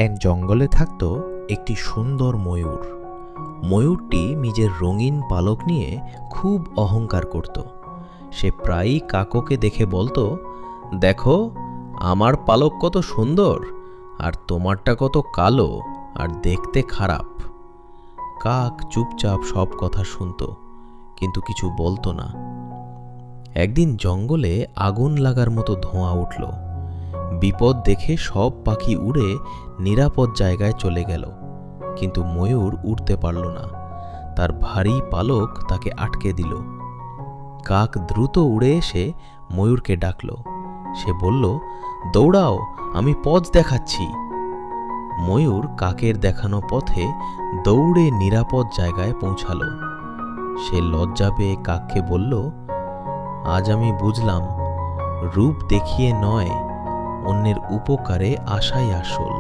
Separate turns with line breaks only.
এক জঙ্গলে থাকত একটি সুন্দর ময়ূর। ময়ূরটি নিজের রঙিন পালক নিয়ে খুব অহংকার করত। সে প্রায়ই কাককে দেখে বলতো, দেখো আমার পালক কত সুন্দর, আর তোমারটা কত কালো আর দেখতে খারাপ। কাক চুপচাপ সব কথা শুনত, কিন্তু কিছু বলতো না। একদিন জঙ্গলে আগুন লাগার মতো ধোঁয়া উঠল। বিপদ দেখে সব পাখি উড়ে নিরাপদ জায়গায় চলে গেল, কিন্তু ময়ূর উড়তে পারল না। তার ভারী পালক তাকে আটকে দিল। কাক দ্রুত উড়ে এসে ময়ূরকে ডাকল। সে বলল, দৌড়াও, আমি পথ দেখাচ্ছি। ময়ূর কাকের দেখানো পথে দৌড়ে নিরাপদ জায়গায় পৌঁছাল। সে লজ্জা পেয়ে কাককে বলল, আজ আমি বুঝলাম, রূপ দেখিয়ে নয়, অন্যের উপকারে আসাই আসল।